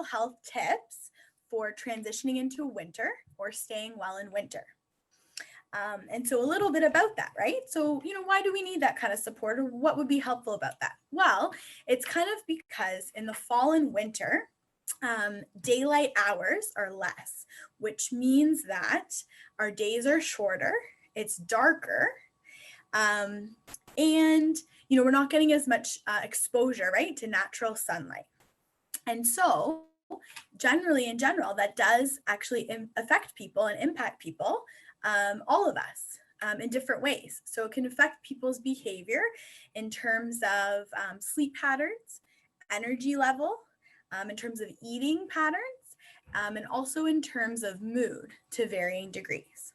health tips for transitioning into winter or staying well in winter. And so a little bit about that, right? So, why do we need that kind of support, or what would be helpful about that? Well, it's kind of because in the fall and winter, daylight hours are less, which means that our days are shorter, it's darker, and we're not getting as much exposure, right, to natural sunlight. And so generally, in general, that does actually affect people and impact people, all of us, in different ways. So it can affect people's behavior in terms of sleep patterns, energy level, in terms of eating patterns, and also in terms of mood to varying degrees.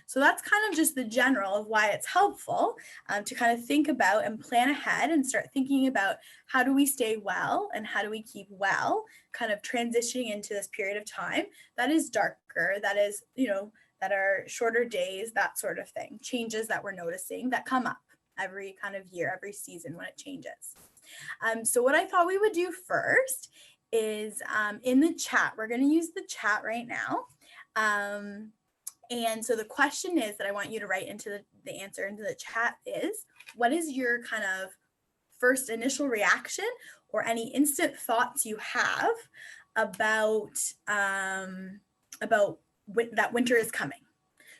So that's kind of just the general of why it's helpful to kind of think about and plan ahead and start thinking about how do we stay well and how do we keep well, kind of transitioning into this period of time that is darker, that is, that are shorter days, that sort of thing, changes that we're noticing that come up every kind of year, every season when it changes. So what I thought we would do first is in the chat, we're going to use the chat right now. And so the question is that I want you to write into the answer into the chat is, what is your kind of first initial reaction or any instant thoughts you have about that winter is coming?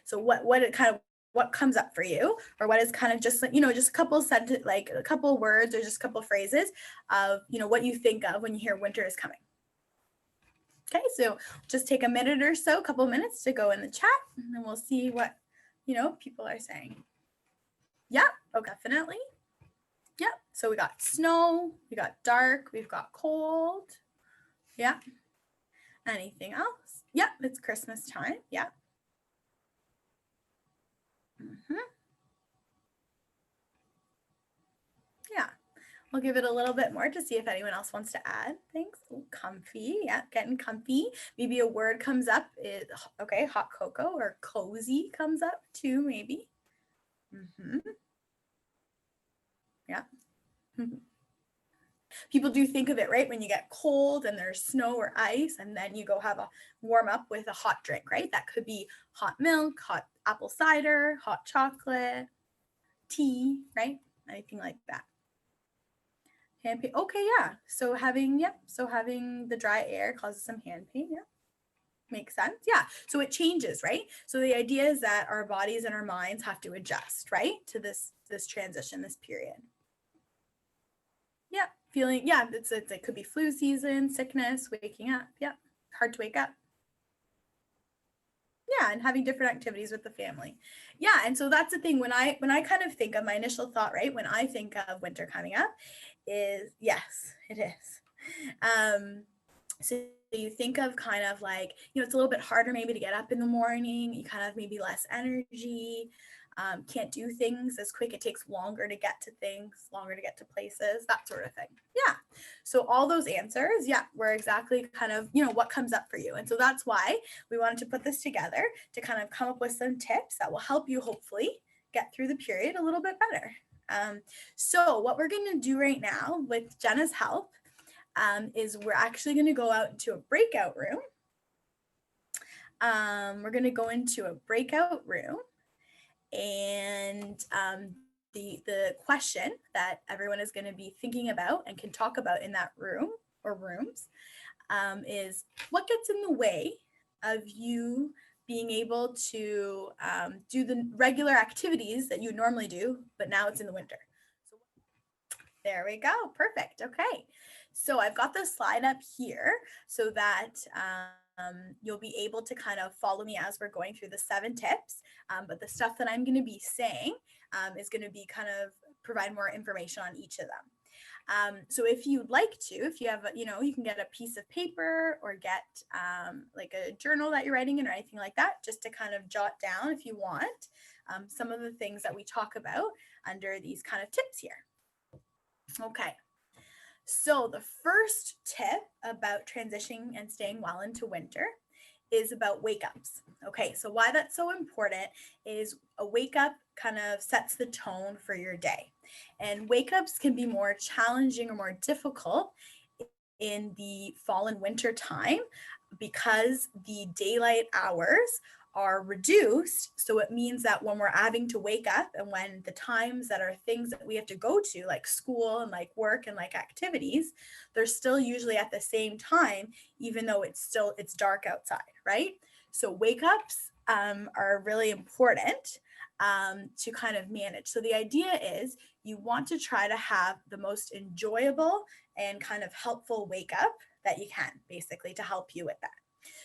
So what comes up for you, or what is kind of just just a couple sentences, like a couple words or just a couple phrases of what you think of when you hear winter is coming. Okay, so just take a minute or so, a couple minutes to go in the chat, and then we'll see what people are saying. Yeah, oh, definitely. Yeah, so we got snow, we got dark, we've got cold. Yeah. Anything else? Yeah, it's Christmas time. Yeah. Yeah. I'll give it a little bit more to see if anyone else wants to add things. Ooh, comfy, yeah, getting comfy. Maybe a word comes up. Okay, hot cocoa or cozy comes up too, maybe. Yeah. People do think of it, right? When you get cold and there's snow or ice, and then you go have a warm up with a hot drink, right? That could be hot milk, hot apple cider, hot chocolate, tea, right? Anything like that. Hand pain. Okay, yeah. So having the dry air causes some hand pain. Yeah. Makes sense. Yeah. So it changes, right? So the idea is that our bodies and our minds have to adjust, right, to this transition, this period. Yeah. Feeling, yeah, it could be flu season, sickness, waking up. Yeah. Hard to wake up. Yeah, and having different activities with the family. Yeah, and so that's the thing. When I kind of think of my initial thought, right, when I think of winter coming up, is yes, it is. So you think of kind of like, it's a little bit harder maybe to get up in the morning. You kind of maybe less energy. Can't do things as quick. It takes longer to get to things, longer to get to places, that sort of thing. Yeah. So all those answers, yeah, were exactly kind of, what comes up for you. And so that's why we wanted to put this together to kind of come up with some tips that will help you hopefully get through the period a little bit better. So what we're going to do right now with Jenna's help is we're actually going to go out into a breakout room. We're going to go into a breakout room, and the question that everyone is going to be thinking about and can talk about in that room or rooms is, what gets in the way of you being able to do the regular activities that you normally do, but now it's in the winter. So there we go. Perfect. Okay. So I've got the slide up here so that you'll be able to kind of follow me as we're going through the 7 tips. But the stuff that I'm going to be saying is going to be kind of provide more information on each of them. So if you'd like to, if you have, you can get a piece of paper or get like a journal that you're writing in or anything like that, just to kind of jot down, if you want, some of the things that we talk about under these kind of tips here. Okay. So the first tip about transitioning and staying well into winter is about wake-ups. Okay, so why that's so important is a wake-up kind of sets the tone for your day. And wake-ups can be more challenging or more difficult in the fall and winter time because the daylight hours are reduced. So it means that when we're having to wake up and when the times that are things that we have to go to, like school and like work and like activities, they're still usually at the same time, even though it's dark outside, right? So wake ups are really important to kind of manage. So the idea is you want to try to have the most enjoyable and kind of helpful wake up that you can, basically, to help you with that.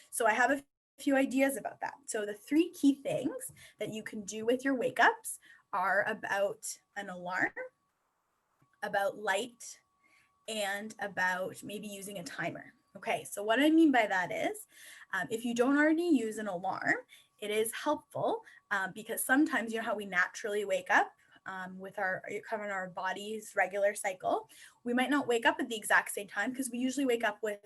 So I have a few ideas about that. So the 3 key things that you can do with your wake ups are about an alarm, about light, and about maybe using a timer. Okay, so what I mean by that is if you don't already use an alarm, it is helpful because sometimes you know how we naturally wake up with our covering our body's regular cycle. We might not wake up at the exact same time because we usually wake up with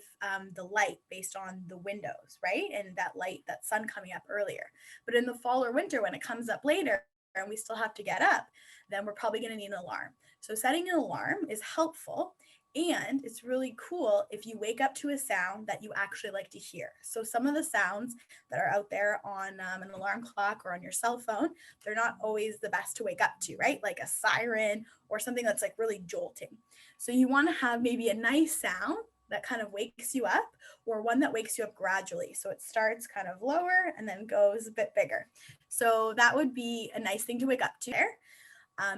the light based on the windows, right? And that light, that sun coming up earlier. But in the fall or winter, when it comes up later and we still have to get up, then we're probably going to need an alarm. So setting an alarm is helpful. And it's really cool if you wake up to a sound that you actually like to hear. So some of the sounds that are out there on an alarm clock or on your cell phone, they're not always the best to wake up to, right? Like a siren or something that's like really jolting. So you want to have maybe a nice sound that kind of wakes you up, or one that wakes you up gradually. So it starts kind of lower and then goes a bit bigger. So that would be a nice thing to wake up to there.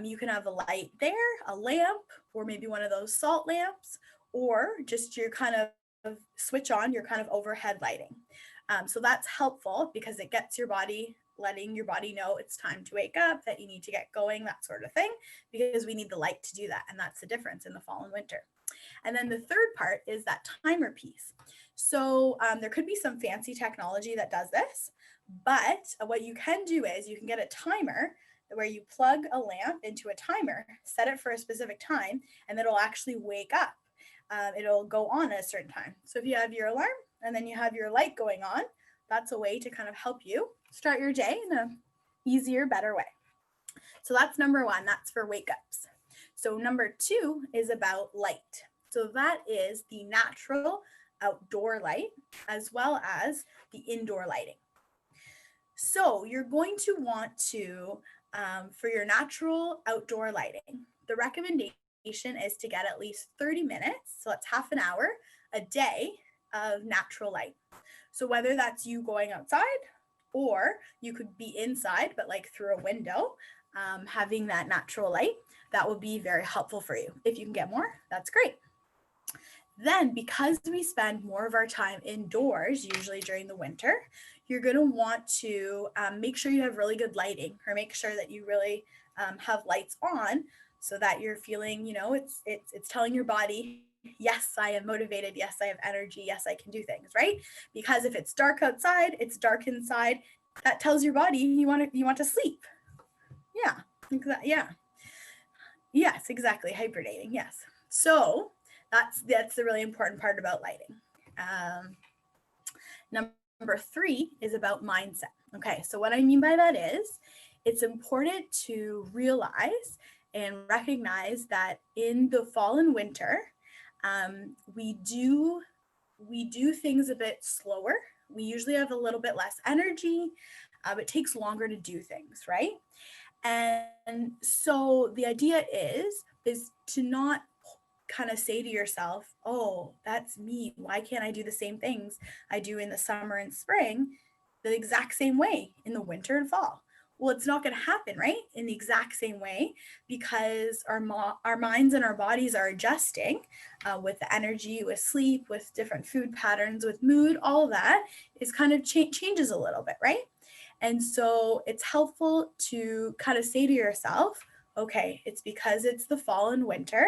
You can have a light there, a lamp, or maybe one of those salt lamps, or just your kind of switch on your kind of overhead lighting. So that's helpful because it gets your body, letting your body know it's time to wake up, that you need to get going, that sort of thing, because we need the light to do that. And that's the difference in the fall and winter. And then the third part is that timer piece. So there could be some fancy technology that does this, but what you can do is you can get a timer where you plug a lamp into a timer, set it for a specific time, and it'll actually wake up. It'll go on at a certain time. So if you have your alarm and then you have your light going on, that's a way to kind of help you start your day in an easier, better way. So that's number 1, that's for wake ups. So number 2 is about light. So that is the natural outdoor light as well as the indoor lighting. So you're going to want to, for your natural outdoor lighting, the recommendation is to get at least 30 minutes, so that's half an hour a day of natural light. So whether that's you going outside or you could be inside, but like through a window, having that natural light, that will be very helpful for you. If you can get more, that's great. Then, because we spend more of our time indoors, usually during the winter, you're going to want to make sure you have really good lighting, or make sure that you really have lights on so that you're feeling, you know, it's telling your body, yes, I am motivated. Yes, I have energy. Yes, I can do things, right? Because if it's dark outside, it's dark inside, that tells your body you want to sleep. Yeah, exactly. Yeah. Yes, exactly. Hibernating. Yes. So that's the really important part about lighting. Number 3 is about mindset. Okay, so what I mean by that is it's important to realize and recognize that in the fall and winter, we do things a bit slower. We usually have a little bit less energy. It takes longer to do things, right? And so the idea is to not kind of say to yourself, oh, that's me. Why can't I do the same things I do in the summer and spring the exact same way in the winter and fall? Well, it's not going to happen, right? In the exact same way, because our minds and our bodies are adjusting with the energy, with sleep, with different food patterns, with mood, all of that is kind of changes a little bit, right? And so it's helpful to kind of say to yourself, okay, it's because it's the fall and winter.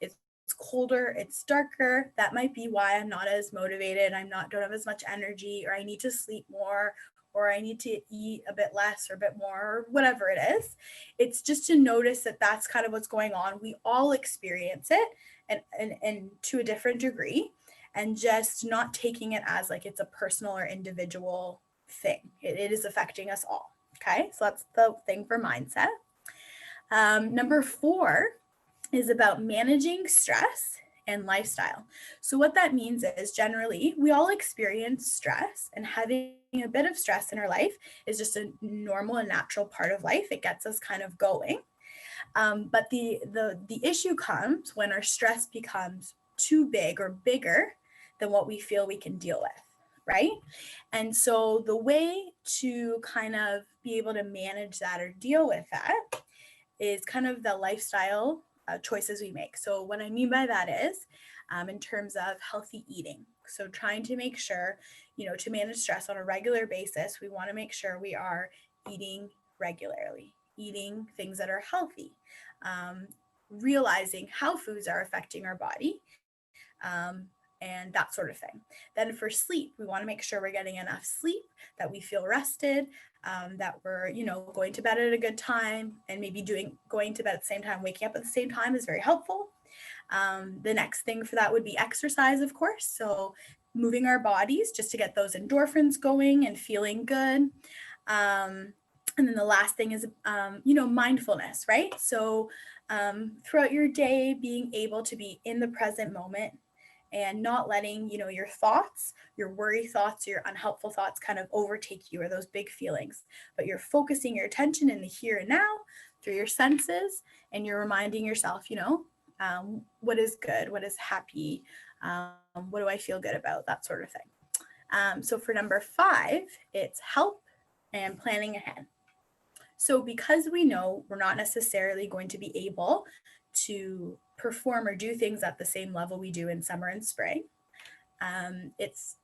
It's colder, it's darker. That might be why I'm not as motivated. Don't have as much energy, or I need to sleep more, or I need to eat a bit less or a bit more, or whatever it is. It's just to notice that that's kind of what's going on. We all experience it and to a different degree, and just not taking it as like it's a personal or individual thing. It is affecting us all. Okay, so that's the thing for mindset. Number 4 is about managing stress and lifestyle. So what that means is generally we all experience stress, and having a bit of stress in our life is just a normal and natural part of life. It gets us kind of going. But the issue comes when our stress becomes too big or bigger than what we feel we can deal with, right? And so the way to kind of be able to manage that or deal with that is kind of the lifestyle choices we make. So what I mean by that is in terms of healthy eating. So trying to make sure, to manage stress on a regular basis, we want to make sure we are eating regularly, eating things that are healthy, realizing how foods are affecting our body, and that sort of thing. Then for sleep, we want to make sure we're getting enough sleep, that we feel rested, that we're, going to bed at a good time, and maybe going to bed at the same time, waking up at the same time is very helpful. The next thing for that would be exercise, of course. So moving our bodies just to get those endorphins going and feeling good. And then the last thing is, mindfulness, right? So throughout your day, being able to be in the present moment and not letting, your thoughts, your worry thoughts, your unhelpful thoughts kind of overtake you, or those big feelings, but you're focusing your attention in the here and now through your senses, and you're reminding yourself, what is good, what is happy, what do I feel good about, that sort of thing. So for number 5, it's help and planning ahead. So because we know we're not necessarily going to be able to perform or do things at the same level we do in summer and spring, it's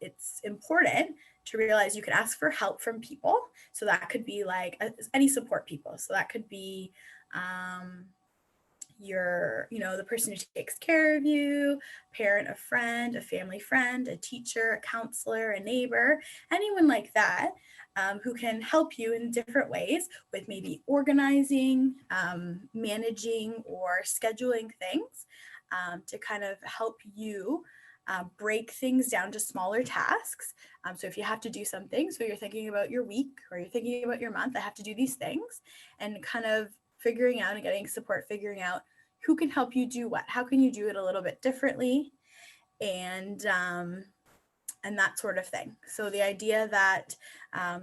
important to realize you can ask for help from people. So that could be like any support people. So that could be the person who takes care of you, parent, a friend, a family friend, a teacher, a counselor, a neighbor, anyone like that, who can help you in different ways with maybe organizing, managing, or scheduling things, to kind of help you break things down to smaller tasks. So if you have to do something, so you're thinking about your week or you're thinking about your month, I have to do these things, and kind of figuring out and getting support, figuring out who can help you do what, how can you do it a little bit differently, and that sort of thing. So the idea that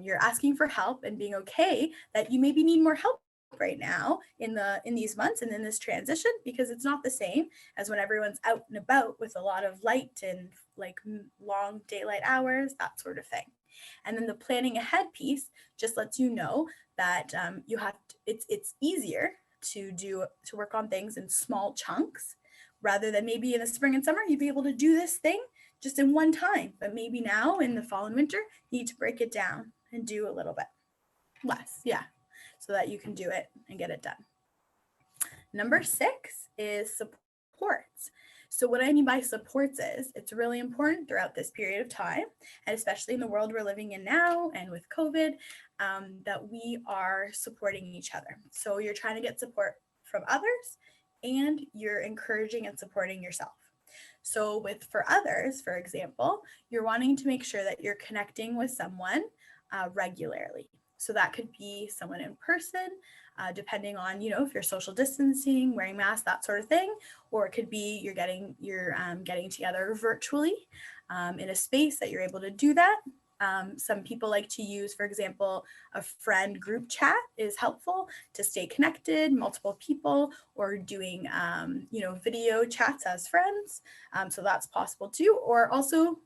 you're asking for help and being okay that you maybe need more help right now in these months and in this transition, because it's not the same as when everyone's out and about with a lot of light and like long daylight hours, that sort of thing. And then the planning ahead piece just lets you know that you have to, it's easier to work on things in small chunks, rather than maybe in the spring and summer you'd be able to do this thing just in one time, but maybe now in the fall and winter you need to break it down and do a little bit less, so that you can do it and get it done. Number 6 is supports. So what I mean by supports is it's really important throughout this period of time, and especially in the world we're living in now and with COVID, that we are supporting each other. So you're trying to get support from others, and you're encouraging and supporting yourself. So for others, for example, you're wanting to make sure that you're connecting with someone regularly. So that could be someone in person, depending on, if you're social distancing, wearing masks, that sort of thing, or it could be you're getting together virtually in a space that you're able to do that. Some people like to use, for example, a friend group chat is helpful to stay connected, multiple people, or doing, video chats as friends. So that's possible too. Or also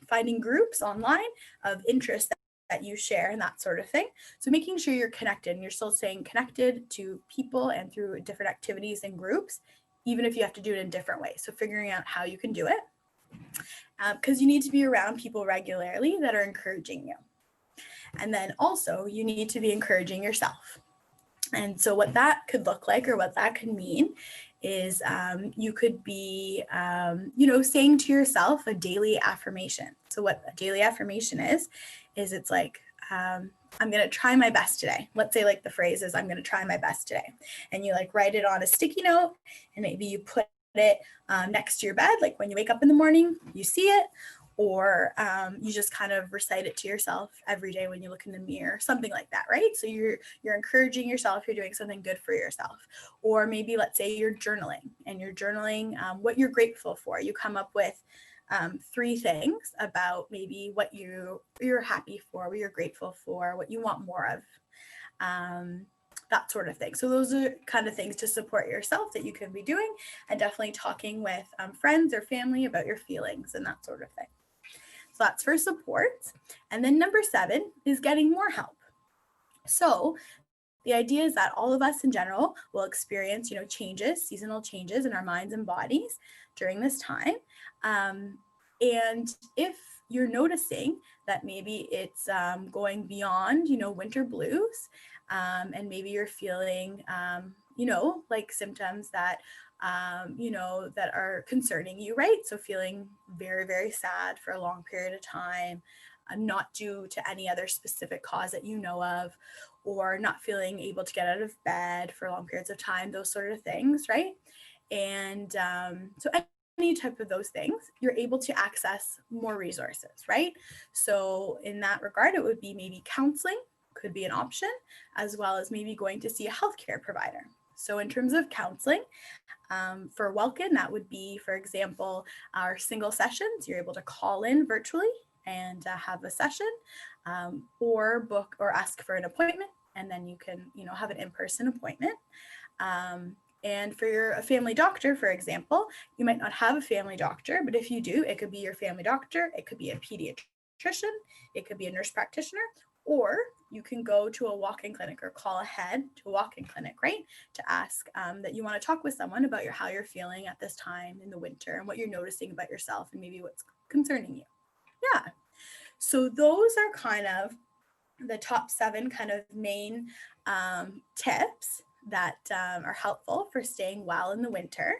finding groups online of interest that you share and that sort of thing. So making sure you're connected and you're still staying connected to people and through different activities and groups, even if you have to do it in different ways. So figuring out how you can do it. Because you need to be around people regularly that are encouraging you. And then also you need to be encouraging yourself. And so what that could look like, or what that could mean, is you could be, saying to yourself a daily affirmation. So what a daily affirmation is it's like, I'm going to try my best today. Let's say like the phrase is, I'm going to try my best today. And you like write it on a sticky note, and maybe you put it next to your bed, like when you wake up in the morning, you see it, or you just kind of recite it to yourself every day when you look in the mirror, something like that, right? So you're encouraging yourself, you're doing something good for yourself. Or maybe let's say you're journaling and you're journaling what you're grateful for. You come up with 3 things about maybe what you're happy for, what you're grateful for, what you want more of, that sort of thing. So those are kind of things to support yourself that you can be doing, and definitely talking with friends or family about your feelings and that sort of thing. So that's for support. And then number 7 is getting more help. So the idea is that all of us in general will experience, changes, seasonal changes in our minds and bodies during this time. And if you're noticing that maybe it's going beyond, winter blues, and maybe you're feeling, like symptoms that, that are concerning you, right? So feeling very, very sad for a long period of time, not due to any other specific cause that you know of, or not feeling able to get out of bed for long periods of time, those sort of things, right? And so any type of those things, you're able to access more resources, right? So in that regard, it would be maybe counseling could be an option, as well as maybe going to see a healthcare provider. So in terms of counseling, for Wellkin, that would be, for example, our single sessions. You're able to call in virtually and have a session, or book or ask for an appointment, and then you can, have an in-person appointment. And for a family doctor, for example, you might not have a family doctor, but if you do, it could be your family doctor, it could be a pediatrician, it could be a nurse practitioner, or you can go to a walk-in clinic or call ahead to a walk-in clinic, right? To ask that you want to talk with someone about how you're feeling at this time in the winter and what you're noticing about yourself and maybe what's concerning you. Yeah. So those are kind of the top 7 kind of main tips that are helpful for staying well in the winter.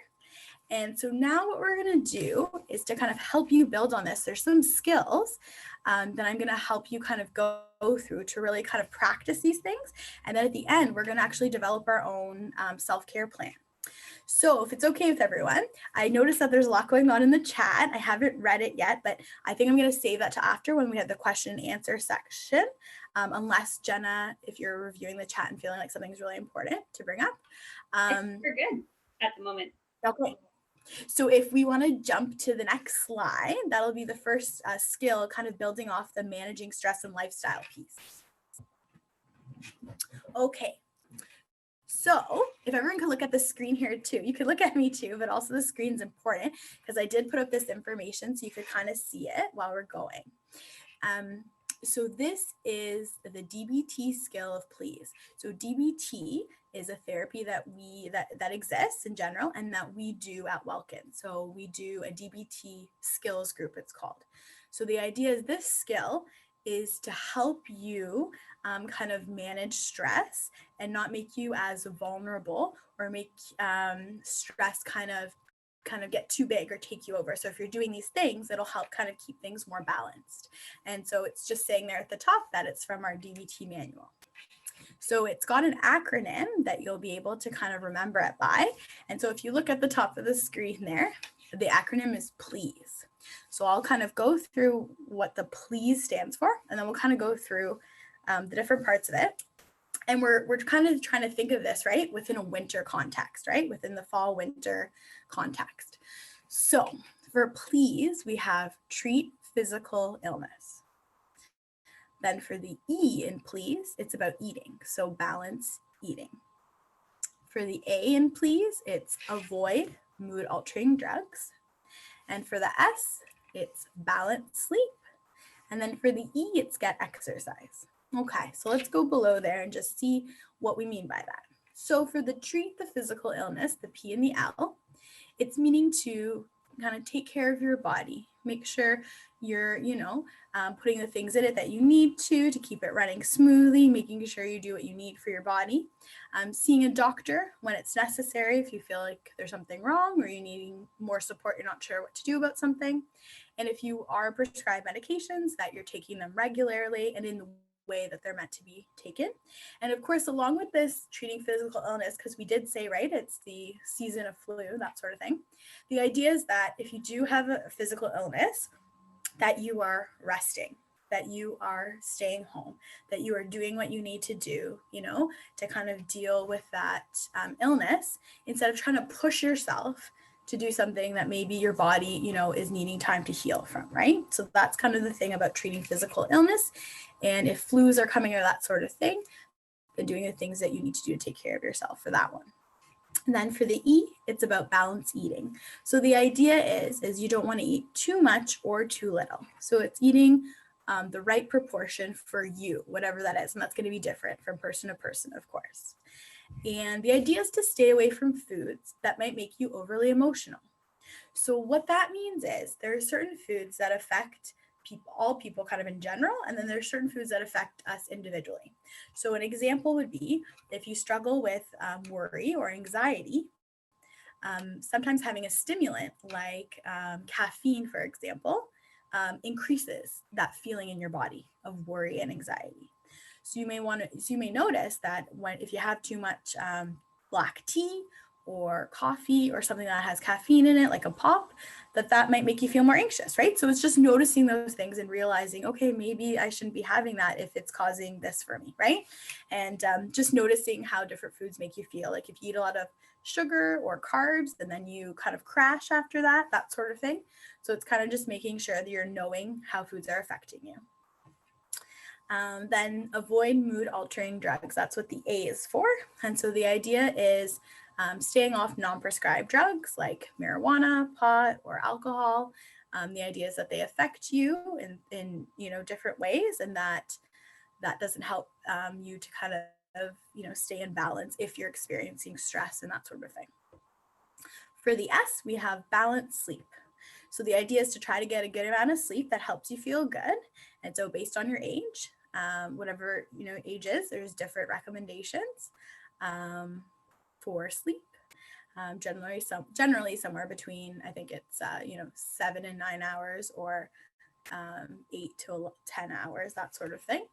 And so now what we're going to do is to kind of help you build on this. There's some skills that I'm going to help you kind of go through to really kind of practice these things. And then at the end, we're going to actually develop our own self-care plan. So if it's okay with everyone, I noticed that there's a lot going on in the chat. I haven't read it yet, but I think I'm going to save that to after when we have the question and answer section. Unless Jenna, if you're reviewing the chat and feeling like something's really important to bring up. We're good at the moment. Okay. So if we want to jump to the next slide, that'll be the first skill, kind of building off the managing stress and lifestyle piece. Okay. So if everyone could look at the screen here too, you could look at me too, but also the screen's important because I did put up this information so you could kind of see it while we're going. So this is the DBT skill of please. So DBT is a therapy that exists in general and that we do at Wellkin. So we do a DBT skills group, it's called. So the idea is this skill is to help you kind of manage stress and not make you as vulnerable or make stress kind of get too big or take you over. So if you're doing these things, it'll help kind of keep things more balanced. And so it's just saying there at the top that it's from our DBT manual. So it's got an acronym that you'll be able to kind of remember it by. And so if you look at the top of the screen there, the acronym is PLEASE. So I'll kind of go through what the PLEASE stands for, and then we'll kind of go through the different parts of it. And we're kind of trying to think of this, right, within a winter context, right, within the fall winter context. So for please, we have treat physical illness. Then for the E in please, it's about eating. So balance eating. For the A in please, it's avoid mood altering drugs. And for the S, it's balance sleep. And then for the E, it's get exercise. Okay, so let's go below there and just see what we mean by that. So for the treat the physical illness, the P and the L, it's meaning to kind of take care of your body. Make sure you're, putting the things in it that you need to keep it running smoothly, making sure you do what you need for your body. Seeing a doctor when it's necessary if you feel like there's something wrong or you're needing more support, you're not sure what to do about something. And if you are prescribed medications, that you're taking them regularly and in the way that they're meant to be taken. And of course, along with this treating physical illness, because we did say, right, it's the season of flu, that sort of thing. The idea is that if you do have a physical illness, that you are resting, that you are staying home, that you are doing what you need to do, to kind of deal with that illness, instead of trying to push yourself to do something that maybe your body, is needing time to heal from, right? So that's kind of the thing about treating physical illness. And if flus are coming or that sort of thing, then doing the things that you need to do to take care of yourself for that one. And then for the E, it's about balanced eating. So the idea is you don't want to eat too much or too little. So it's eating the right proportion for you, whatever that is. And that's going to be different from person to person, of course. And the idea is to stay away from foods that might make you overly emotional. So what that means is there are certain foods that affect all people kind of in general, and then there's certain foods that affect us individually. So an example would be if you struggle with worry or anxiety, sometimes having a stimulant like caffeine, for example, increases that feeling in your body of worry and anxiety. So you may notice that if you have too much black tea or coffee or something that has caffeine in it, like a pop, that might make you feel more anxious, right? So it's just noticing those things and realizing, okay, maybe I shouldn't be having that if it's causing this for me, right? And just noticing how different foods make you feel. Like if you eat a lot of sugar or carbs and then you kind of crash after that sort of thing. So it's kind of just making sure that you're knowing how foods are affecting you. Then avoid mood altering drugs. That's what the A is for. And so the idea is staying off non-prescribed drugs like marijuana, pot, or alcohol. The idea is that they affect you in different ways, and that doesn't help you to kind of stay in balance if you're experiencing stress and that sort of thing. For the S, we have balanced sleep. So the idea is to try to get a good amount of sleep that helps you feel good. And so based on your age, whatever age is, there's different recommendations for sleep. Generally somewhere between, I think it's 7 and 9 hours, or 8 to 10 hours, that sort of thing,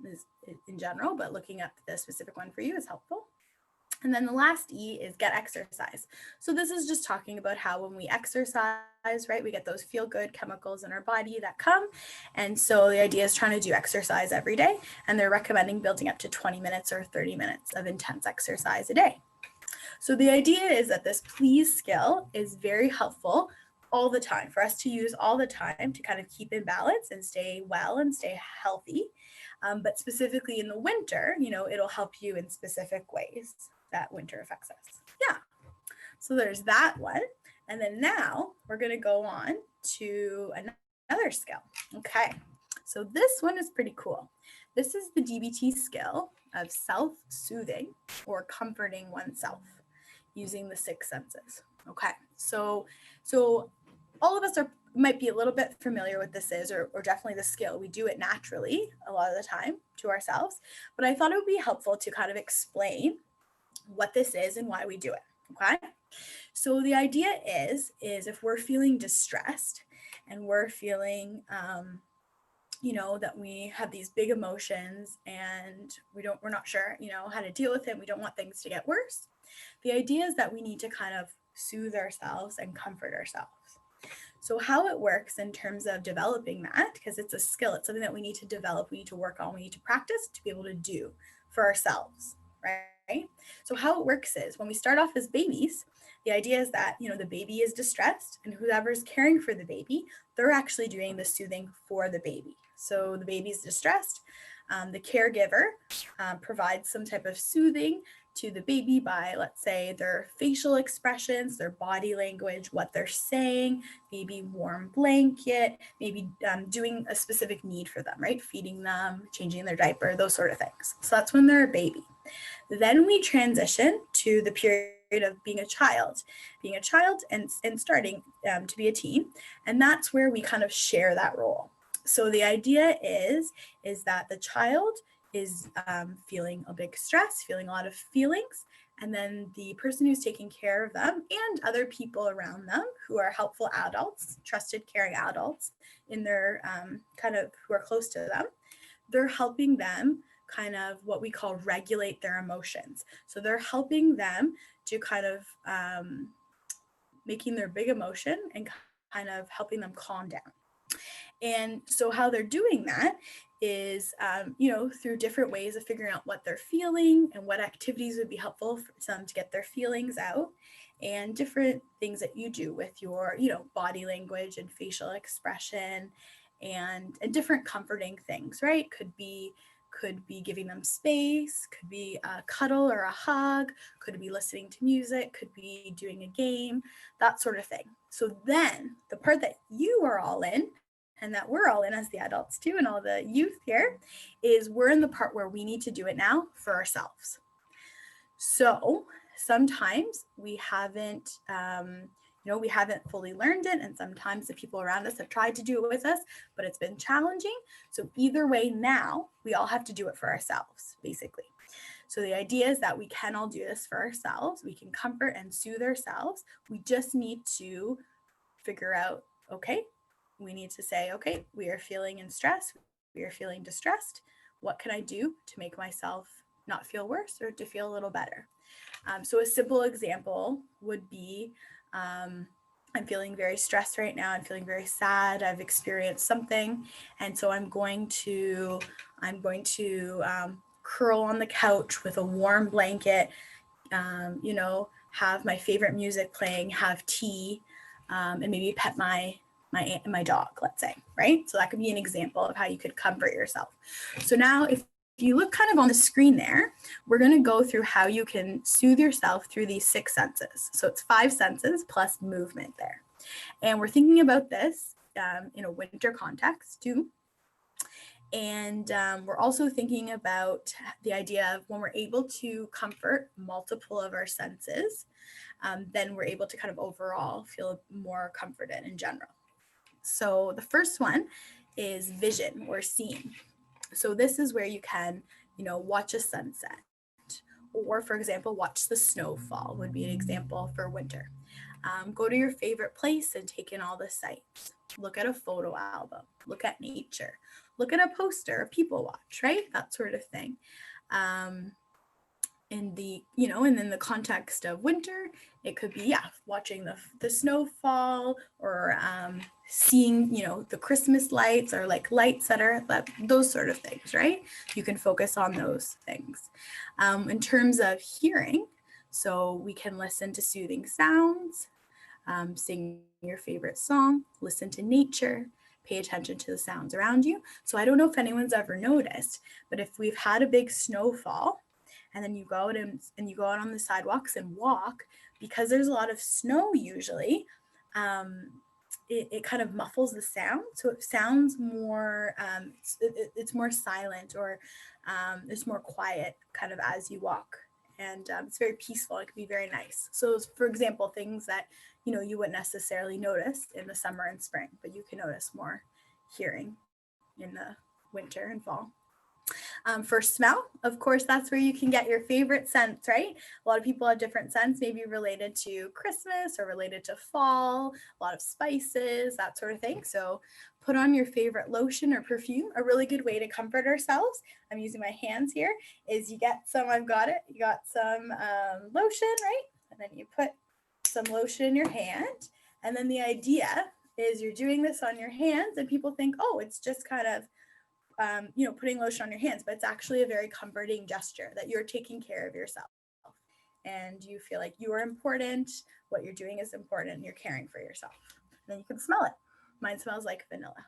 is in general, but looking up the specific one for you is helpful. And then the last E is get exercise. So this is just talking about how when we exercise, right, we get those feel good chemicals in our body that come. And so the idea is trying to do exercise every day. And they're recommending building up to 20 minutes or 30 minutes of intense exercise a day. So the idea is that this please skill is very helpful all the time, for us to use all the time to kind of keep in balance and stay well and stay healthy. But specifically in the winter, it'll help you in specific ways that winter affects us. Yeah. So there's that one. And then now we're going to go on to another skill. Okay. So this one is pretty cool. This is the DBT skill of self-soothing or comforting oneself using the 6 senses. Okay. So all of us might be a little bit familiar with this is, or definitely the skill. We do it naturally a lot of the time to ourselves, but I thought it would be helpful to kind of explain what this is and why we do it. Okay. So the idea is if we're feeling distressed and we're feeling, that we have these big emotions and we're not sure, how to deal with it. We don't want things to get worse. The idea is that we need to kind of soothe ourselves and comfort ourselves. So how it works in terms of developing that, because it's a skill, it's something that we need to develop, we need to work on, we need to practice to be able to do for ourselves, right? So how it works is when we start off as babies, the idea is that, the baby is distressed and whoever's caring for the baby, they're actually doing the soothing for the baby. So the baby's distressed. The caregiver provides some type of soothing to the baby by, let's say, their facial expressions, their body language, what they're saying, maybe warm blanket, maybe doing a specific need for them, right? Feeding them, changing their diaper, those sort of things. So that's when they're a baby. Then we transition to the period of being a child and starting to be a teen. And that's where we kind of share that role. So the idea is that the child is feeling a big stress, feeling a lot of feelings, and then the person who's taking care of them and other people around them who are helpful adults, trusted, caring adults in their who are close to them, they're helping them kind of what we call regulate their emotions. So they're helping them to kind of making their big emotion and kind of helping them calm down. And so how they're doing that is, through different ways of figuring out what they're feeling and what activities would be helpful for them to get their feelings out, and different things that you do with your, body language and facial expression, and different comforting things, right? Could be giving them space, could be a cuddle or a hug, could be listening to music, could be doing a game, that sort of thing. So then the part that you are all in, and that we're all in as the adults too, and all the youth here, is we're in the part where we need to do it now for ourselves. So sometimes we haven't, we haven't fully learned it, and sometimes the people around us have tried to do it with us, but it's been challenging. So either way, now we all have to do it for ourselves, basically. So the idea is that we can all do this for ourselves. We can comfort and soothe ourselves. We just need to figure out, okay, we need to say, okay, we are feeling in stress. We are feeling distressed. What can I do to make myself not feel worse or to feel a little better? So a simple example would be, I'm feeling very stressed right now. I'm feeling very sad. I've experienced something. And so I'm going to curl on the couch with a warm blanket, have my favorite music playing, have tea, and maybe pet my dog, let's say, right? So that could be an example of how you could comfort yourself. So now if you look kind of on the screen there, we're going to go through how you can soothe yourself through these 6 senses. So it's 5 senses plus movement there. And we're thinking about this in a winter context too. And we're also thinking about the idea of when we're able to comfort multiple of our senses, then we're able to kind of overall feel more comforted in general. So the first one is vision, or seeing. So this is where you can, watch a sunset, or for example, watch the snow fall would be an example for winter. Go to your favorite place and take in all the sights. Look at a photo album, look at nature, look at a poster, a people watch, right? That sort of thing. In the context of winter, it could be, watching the snow fall, or seeing, the Christmas lights, or like lights those sort of things, right? You can focus on those things. In terms of hearing, so we can listen to soothing sounds, sing your favorite song, listen to nature, pay attention to the sounds around you. So I don't know if anyone's ever noticed, but if we've had a big snowfall, and then you go out and you go out on the sidewalks and walk, because there's a lot of snow usually, it kind of muffles the sound. So it sounds more, it's more silent, or it's more quiet kind of as you walk. And it's very peaceful. It can be very nice. So for example, things that, you wouldn't necessarily notice in the summer and spring, but you can notice more hearing in the winter and fall. For smell, of course, that's where you can get your favorite scents, right? A lot of people have different scents, maybe related to Christmas or related to fall, a lot of spices, that sort of thing. So put on your favorite lotion or perfume. A really good way to comfort ourselves, I'm using my hands here, is you get some, you got some lotion, right? And then you put some lotion in your hand. And then the idea is you're doing this on your hands, and people think, oh, it's just kind of putting lotion on your hands, but it's actually a very comforting gesture that you're taking care of yourself, and you feel like you are important, what you're doing is important, and you're caring for yourself. And then you can smell it. Mine smells like vanilla.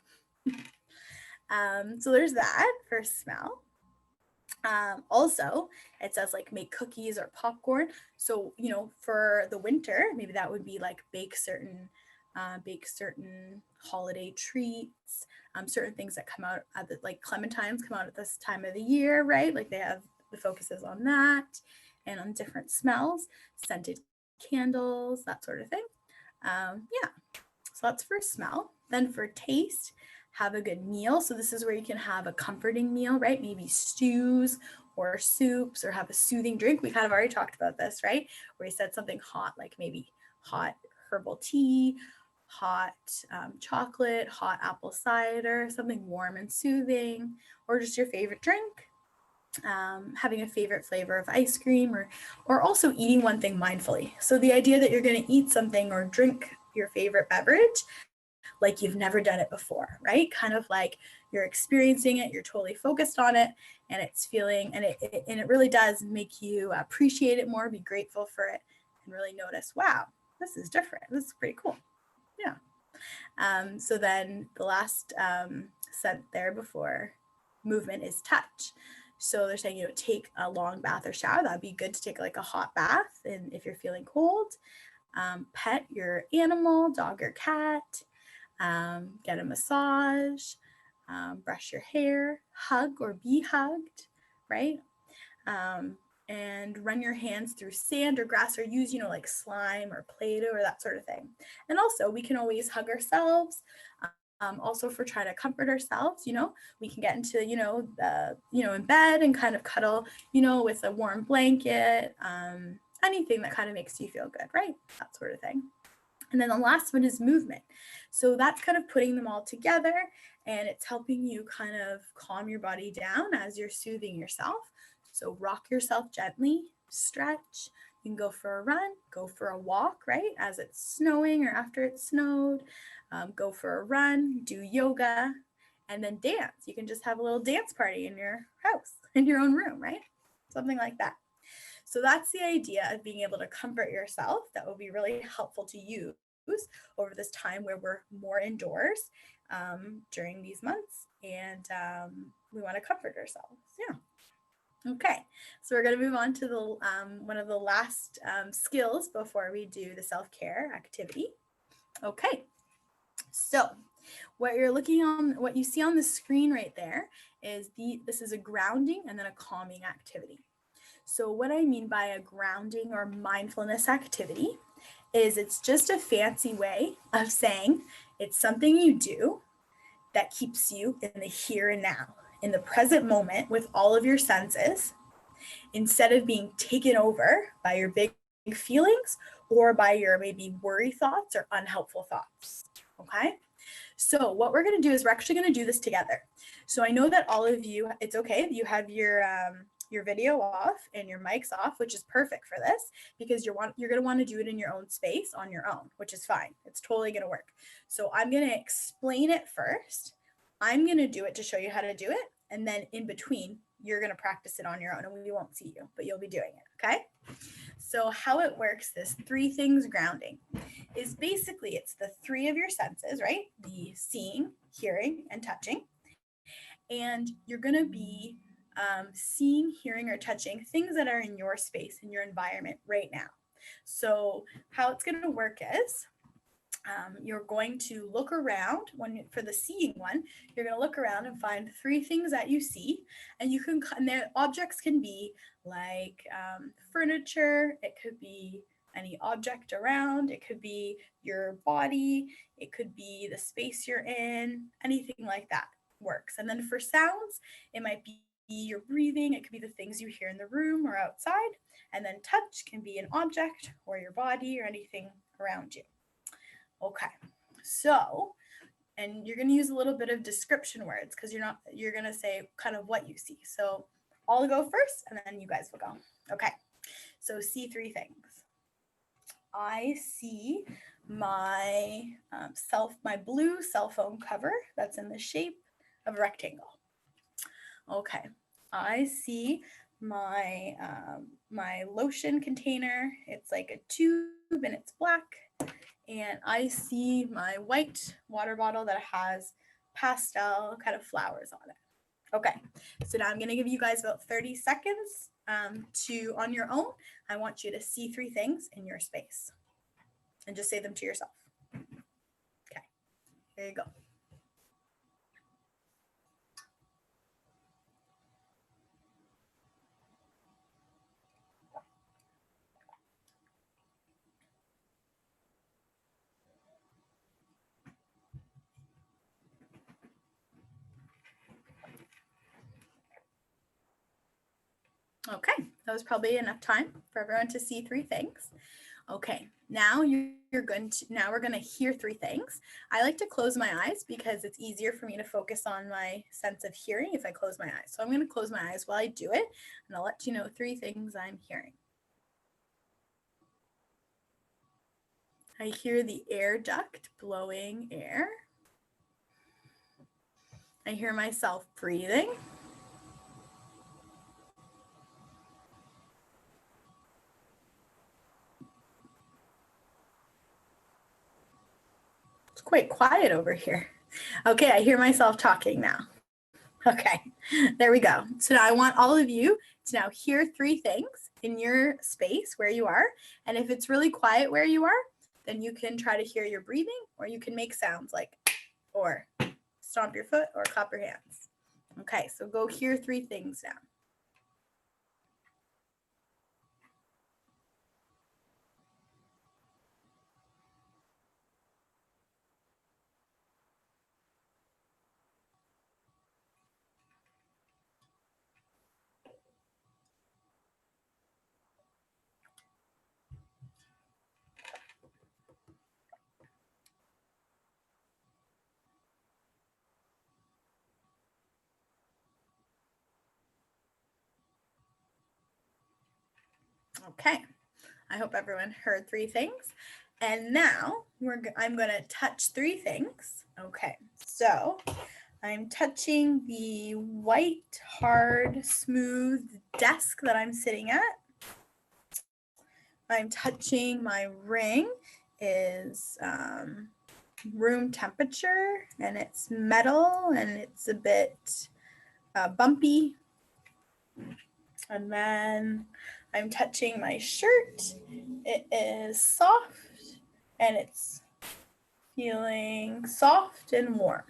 So there's that for smell. Also, it says like make cookies or popcorn. So, for the winter, maybe that would be like bake certain holiday treats, certain things that come out like clementines come out at this time of the year, right? Like they have the focuses on that, and on different smells, scented candles, that sort of thing. So that's for smell. Then for taste, have a good meal. So this is where you can have a comforting meal, right? Maybe stews or soups, or have a soothing drink. We kind of already talked about this, right? Where you said something hot, like maybe hot herbal tea, hot chocolate, hot apple cider, something warm and soothing, or just your favorite drink. Having a favorite flavor of ice cream, or also eating one thing mindfully. So the idea that you're going to eat something or drink your favorite beverage like you've never done it before, right? Kind of like you're experiencing it, you're totally focused on it, and it's feeling, and it really does make you appreciate it more, be grateful for it, and really notice, wow, this is different. This is pretty cool. Yeah. So then the last set there before movement is touch. So they're saying, take a long bath or shower. That'd be good to take like a hot bath, and if you're feeling cold, pet your animal, dog or cat, get a massage, brush your hair, hug or be hugged, right? And run your hands through sand or grass, or use, like slime or Play-Doh or that sort of thing. And also we can always hug ourselves. Also for trying to comfort ourselves, we can get into, in bed and kind of cuddle, with a warm blanket, anything that kind of makes you feel good, right? That sort of thing. And then the last one is movement. So that's kind of putting them all together, and it's helping you kind of calm your body down as you're soothing yourself. So rock yourself gently, stretch. You can go for a run, go for a walk, right? As it's snowing or after it snowed, go for a run, do yoga, and then dance. You can just have a little dance party in your house, in your own room, right? Something like that. So that's the idea of being able to comfort yourself. That will be really helpful to use over this time where we're more indoors during these months, and we want to comfort ourselves. Yeah. Okay, so we're going to move on to the one of the last skills before we do the self-care activity. Okay, so what you see on the screen right there is this is a grounding and then a calming activity. So what I mean by a grounding or mindfulness activity is it's just a fancy way of saying it's something you do that keeps you in the here and now, in the present moment with all of your senses, instead of being taken over by your big feelings or by your maybe worry thoughts or unhelpful thoughts. Okay? So what we're going to do is we're actually going to do this together. So I know that all of you, it's okay, you have your video off and your mics off, which is perfect for this, because you're going to want to do it in your own space on your own, which is fine. It's totally going to work. So I'm going to explain it first. I'm going to do it to show you how to do it. And then in between, you're going to practice it on your own, and we won't see you, but you'll be doing it. Okay. So how it works, this 3 things grounding, is basically it's the 3 of your senses, right? The seeing, hearing, and touching. And you're going to be seeing, hearing, or touching things that are in your space, in your environment right now. So how it's going to work is you're going to look around. For the seeing one, you're going to look around and find 3 things that you see, and their objects can be like furniture. It could be any object around. It could be your body. It could be the space you're in. Anything like that works. And then for sounds, it might be your breathing. It could be the things you hear in the room or outside. And then touch can be an object or your body or anything around you. Okay, so, and you're going to use a little bit of description words, because you're going to say kind of what you see. So I'll go first and then you guys will go. Okay, so see 3 things. I see my my blue cell phone cover that's in the shape of a rectangle. Okay, I see my my lotion container. It's like a tube and it's black. And I see my white water bottle that has pastel kind of flowers on it. Okay, so now I'm going to give you guys about 30 seconds on your own. I want you to see 3 things in your space and just say them to yourself. Okay, here you go. Okay, that was probably enough time for everyone to see 3 things. Okay, now we're going to hear 3 things. I like to close my eyes because it's easier for me to focus on my sense of hearing if I close my eyes. So I'm going to close my eyes while I do it, and I'll let you know 3 things I'm hearing. I hear the air duct blowing air. I hear myself breathing. It's quite quiet over here. Okay, I hear myself talking now. Okay, there we go. So now I want all of you to now hear 3 things in your space where you are. And if it's really quiet where you are, then you can try to hear your breathing, or you can make sounds like, or stomp your foot or clap your hands. Okay, so go hear 3 things now. Okay, I hope everyone heard 3 things. And now I'm going to touch 3 things. Okay, so I'm touching the white, hard, smooth desk that I'm sitting at. I'm touching my ring is room temperature, and it's metal, and it's a bit bumpy. And then I'm touching my shirt. It is soft, and it's feeling soft and warm.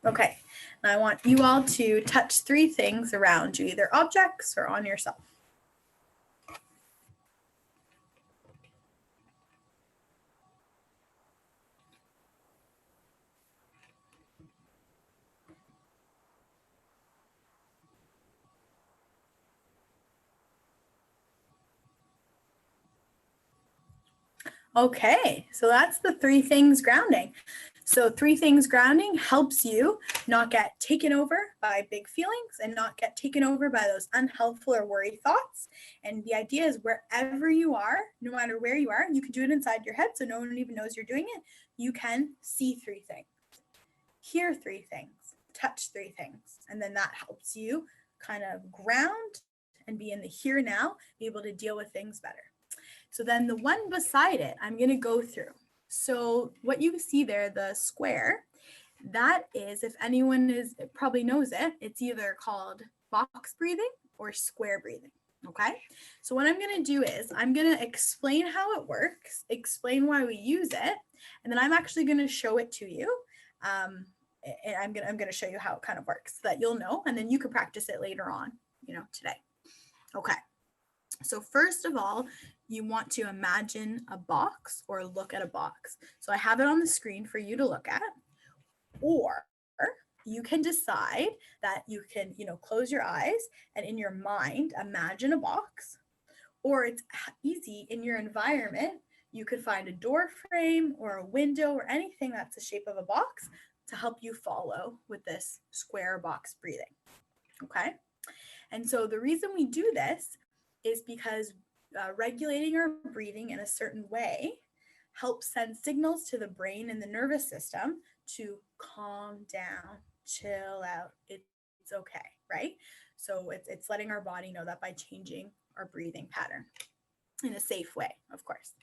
Okay, and I want you all to touch 3 things around you, either objects or on yourself. Okay, so that's the 3 things grounding. So 3 things grounding helps you not get taken over by big feelings and not get taken over by those unhelpful or worry thoughts. And the idea is wherever you are, no matter where you are, you can do it inside your head so no one even knows you're doing it. You can see 3 things, hear 3 things, touch 3 things. And then that helps you kind of ground and be in the here now, be able to deal with things better. So then the one beside it, I'm going to go through. So what you see there, the square, that is, if anyone probably knows it, it's either called box breathing or square breathing. Okay. So what I'm going to do is I'm going to explain how it works, explain why we use it, and then I'm actually going to show it to you. And I'm going to show you how it kind of works so that you'll know, and then you can practice it later on, today. Okay. So first of all, you want to imagine a box or look at a box. So I have it on the screen for you to look at, or you can decide that you can, close your eyes and in your mind, imagine a box, or it's easy in your environment. You could find a door frame or a window or anything that's the shape of a box to help you follow with this square box breathing. Okay. And so the reason we do this is because regulating our breathing in a certain way helps send signals to the brain and the nervous system to calm down, chill out, it's okay, right? So it's letting our body know that by changing our breathing pattern in a safe way, of course.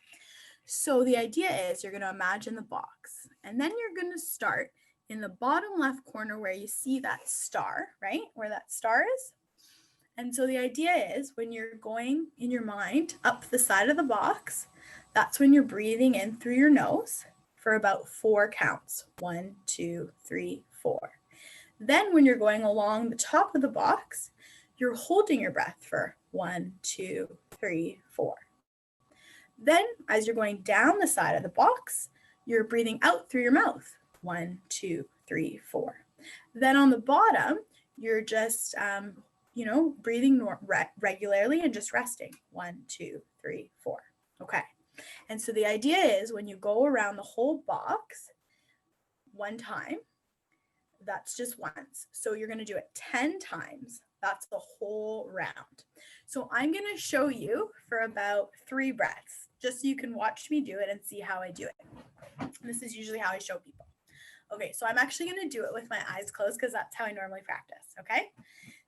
So the idea is you're going to imagine the box, and then you're going to start in the bottom left corner where you see that star, right? Where that star is. And so the idea is when you're going in your mind up the side of the box, that's when you're breathing in through your nose for about 4 counts. 1, 2, 3, 4. Then when you're going along the top of the box, you're holding your breath for 1, 2, 3, 4. Then as you're going down the side of the box, you're breathing out through your mouth. 1, 2, 3, 4. Then on the bottom, you're just breathing regularly and just resting. 1, 2, 3, 4. Okay. And so the idea is when you go around the whole box 1 time, that's just once. So you're going to do it 10 times. That's the whole round. So I'm going to show you for about 3 breaths, just so you can watch me do it and see how I do it. This is usually how I show people. Okay, so I'm actually going to do it with my eyes closed because that's how I normally practice, okay?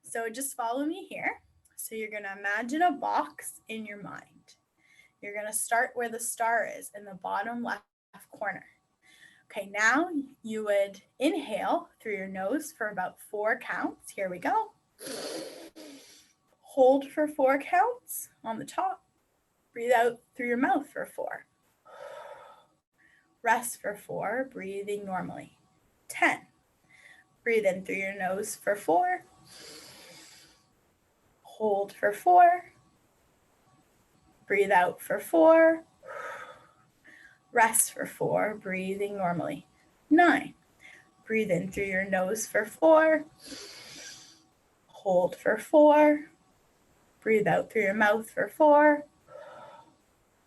So just follow me here. So you're going to imagine a box in your mind. You're going to start where the star is in the bottom left corner. Okay, now you would inhale through your nose for about 4 counts. Here we go. Hold for 4 counts on the top. Breathe out through your mouth for 4. Rest for 4, breathing normally. 10. Breathe in through your nose for 4. Hold for 4. Breathe out for 4. Rest for 4, breathing normally. 9. Breathe in through your nose for 4. Hold for 4. Breathe out through your mouth for 4.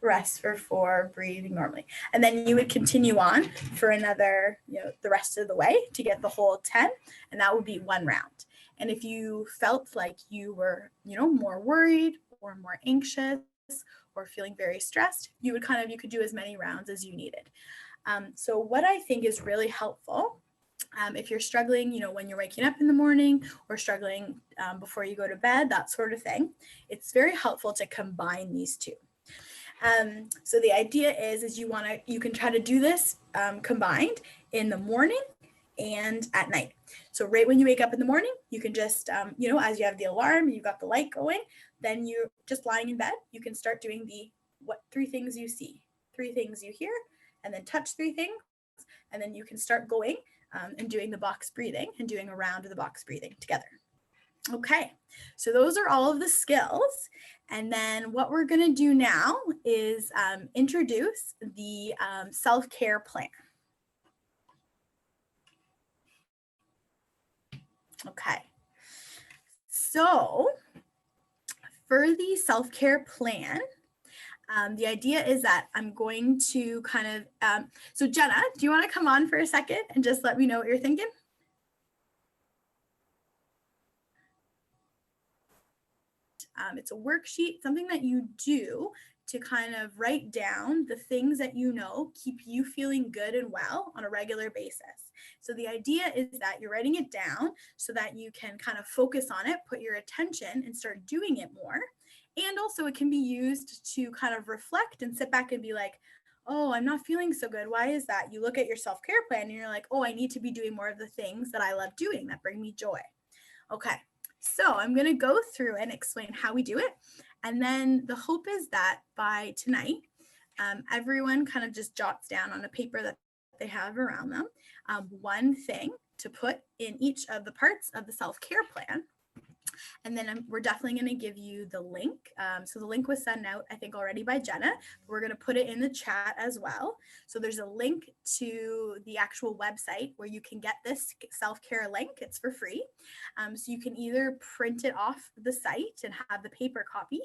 Rest for 4, breathing normally. And then you would continue on for another, the rest of the way to get the whole 10, and that would be 1 round. And if you felt like you were, more worried or more anxious or feeling very stressed, you could do as many rounds as you needed. So what I think is really helpful, if you're struggling, when you're waking up in the morning or struggling before you go to bed, that sort of thing, it's very helpful to combine these two. So the idea is you can try to do this combined in the morning and at night. So right when you wake up in the morning, you can just, as you have the alarm, you've got the light going, then you're just lying in bed, you can start doing 3 things you see, 3 things you hear, and then touch 3 things. And then you can start going and doing the box breathing and doing a round of the box breathing together. Okay, so those are all of the skills. And then what we're going to do now is introduce the self-care plan. Okay, so for the self-care plan, the idea is that I'm going to kind of, so Jenna, do you want to come on for a second and just let me know what you're thinking? It's a worksheet, something that you do to kind of write down the things that keep you feeling good and well on a regular basis. So the idea is that you're writing it down so that you can kind of focus on it, put your attention and start doing it more. And also it can be used to kind of reflect and sit back and be like, oh, I'm not feeling so good. Why is that? You look at your self-care plan and you're like, oh, I need to be doing more of the things that I love doing that bring me joy. Okay. So I'm going to go through and explain how we do it. And then the hope is that by tonight, everyone kind of just jots down on a paper that they have around them, one thing to put in each of the parts of the self-care plan. And then we're definitely going to give you the link. So the link was sent out, I think, already by Jenna. We're going to put it in the chat as well. So there's a link to the actual website where you can get this self-care link. It's for free. So you can either print it off the site and have the paper copy,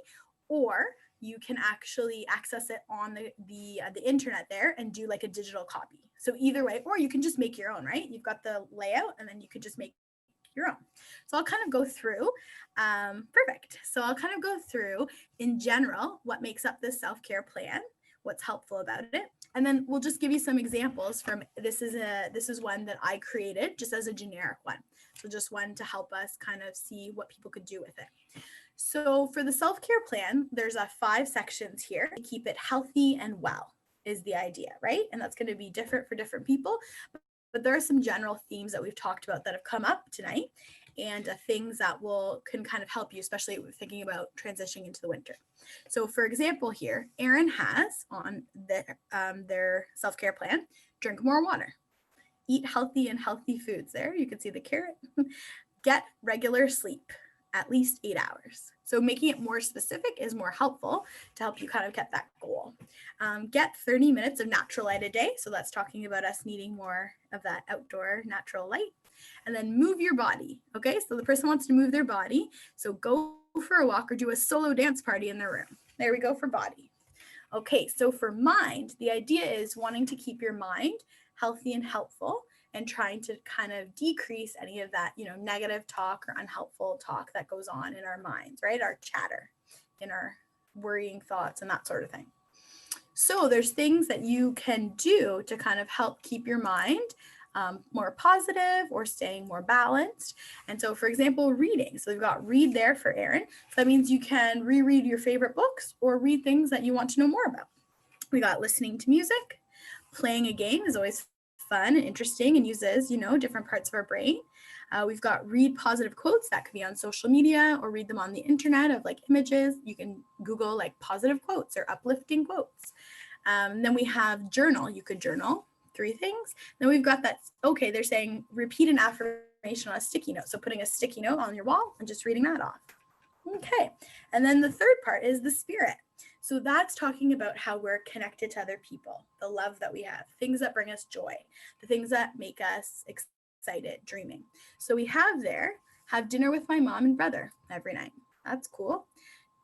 or you can actually access it on the internet there and do like a digital copy. So either way, or you can just make your own, right? You've got the layout and then you could just make your own. So I'll kind of go through, perfect. So I'll kind of go through in general what makes up this self-care plan, what's helpful about it. And then we'll just give you some examples from, this is one that I created just as a generic one. So just one to help us kind of see what people could do with it. So for the self-care plan, there's 5 sections here to keep it healthy and well is the idea, right? And that's going to be different for different people. But there are some general themes that we've talked about that have come up tonight, and things that can kind of help you, especially if we're thinking about transitioning into the winter. So for example here, Erin has on their self-care plan, drink more water, eat healthy and healthy foods there. You can see the carrot. Get regular sleep, at least 8 hours. So making it more specific is more helpful to help you kind of get that goal. Get 30 minutes of natural light a day. So that's talking about us needing more of that outdoor natural light. And then move your body. Okay, so the person wants to move their body. So go for a walk or do a solo dance party in their room. There we go for body. Okay, so for mind, the idea is wanting to keep your mind healthy and helpful, and trying to kind of decrease any of that, negative talk or unhelpful talk that goes on in our minds, right? Our chatter, in our worrying thoughts and that sort of thing. So there's things that you can do to kind of help keep your mind more positive or staying more balanced. And so, for example, reading. So we've got read there for Erin. So that means you can reread your favorite books or read things that you want to know more about. We got listening to music. Playing a game is always fun and interesting and uses, different parts of our brain. We've got read positive quotes. That could be on social media or read them on the internet of like images. You can Google like positive quotes or uplifting quotes. Then we have journal. You could journal 3 things. Then we've got that, okay, they're saying repeat an affirmation on a sticky note. So putting a sticky note on your wall and just reading that off. Okay. And then the third part is the spirit. So that's talking about how we're connected to other people, the love that we have, things that bring us joy, the things that make us excited, dreaming. So we have there, have dinner with my mom and brother every night. That's cool.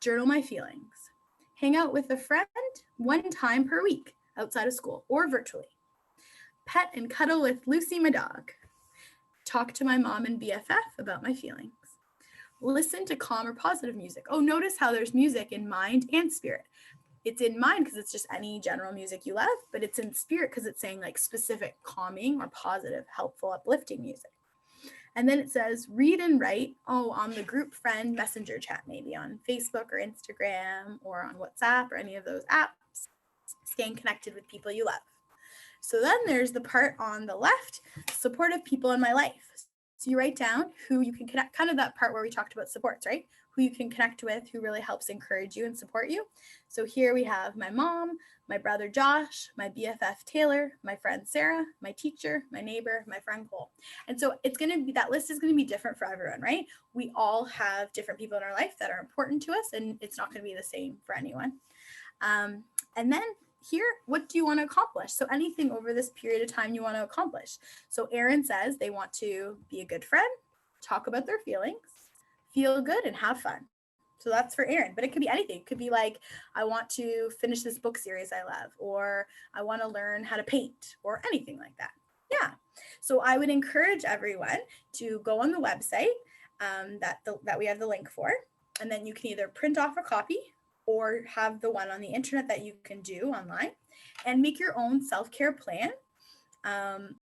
Journal my feelings. Hang out with a friend 1 time per week outside of school or virtually. Pet and cuddle with Lucy, my dog. Talk to my mom and BFF about my feelings. Listen to calm or positive music. Oh, notice how there's music in mind and spirit. It's in mind because it's just any general music you love, but it's in spirit because it's saying like specific calming or positive, helpful, uplifting music. And then it says read and write, on the group friend messenger chat, maybe on Facebook or Instagram or on WhatsApp or any of those apps, staying connected with people you love. So then there's the part on the left, supportive people in my life. So you write down who you can connect, kind of that part where we talked about supports, right? Who you can connect with, who really helps encourage you and support you. So here we have my mom, my brother Josh, my BFF Taylor, my friend Sarah, my teacher, my neighbor, my friend Cole. And so it's going to be, that list is going to be different for everyone, right? We all have different people in our life that are important to us, and it's not going to be the same for anyone. And then here, what do you want to accomplish? So anything over this period of time you want to accomplish. So Erin says they want to be a good friend, talk about their feelings, feel good, and have fun. So that's for Erin, but it could be anything. It could be like, I want to finish this book series I love, or I want to learn how to paint, or anything like that. Yeah. So I would encourage everyone to go on the website that we have the link for, and then you can either print off a copy or have the one on the internet that you can do online and make your own self-care plan.